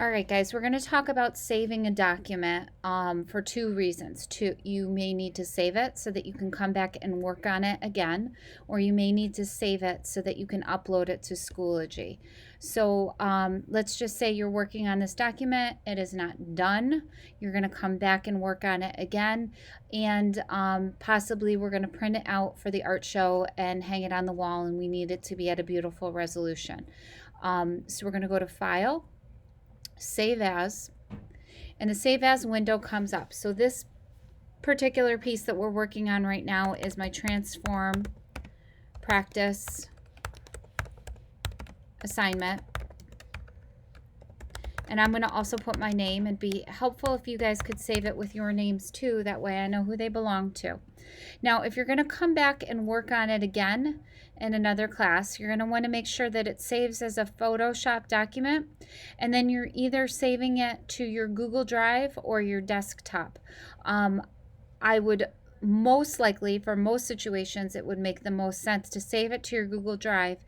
All right, guys, we're going to talk about saving a document for two reasons. You may need to save it so that you can come back and work on it again, or you may need to save it so that you can upload it to Schoology. So let's just say you're working on this document, it is not done. You're going to come back and work on it again, and possibly we're going to print it out for the art show and hang it on the wall, and we need it to be at a beautiful resolution. So we're going to go to File, Save As, and the Save As window comes up. So this particular piece that we're working on right now is my transform practice assignment. And I'm going to also put my name. It'd be helpful if you guys could save it with your names too. That way I know who they belong to. Now, if you're going to come back and work on it again in another class, you're going to want to make sure that it saves as a Photoshop document. And then you're either saving it to your Google Drive or your desktop. I would most likely, for most situations, it would make the most sense to save it to your Google Drive.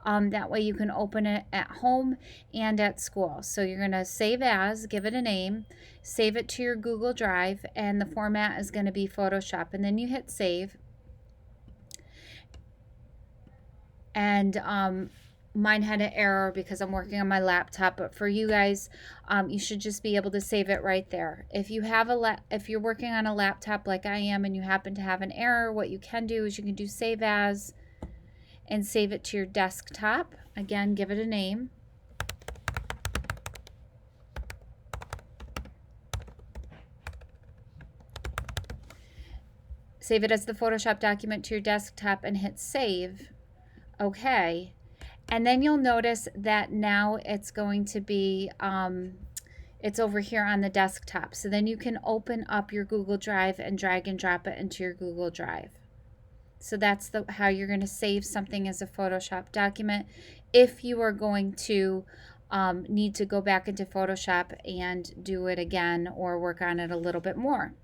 That way you can open it at home and at school. So you're going to save as, give it a name, save it to your Google Drive, and the format is going to be Photoshop. And then you hit save. And mine had an error because I'm working on my laptop, but for you guys, you should just be able to save it right there. If you have if you're working on a laptop like I am and you happen to have an error, what you can do is you can do save as and save it to your desktop. Again, give it a name. Save it as the Photoshop document to your desktop and hit save. Okay. And then you'll notice that now it's going to be, it's over here on the desktop. So then you can open up your Google Drive and drag and drop it into your Google Drive. So that's how you're going to save something as a Photoshop document if you are going to need to go back into Photoshop and do it again or work on it a little bit more.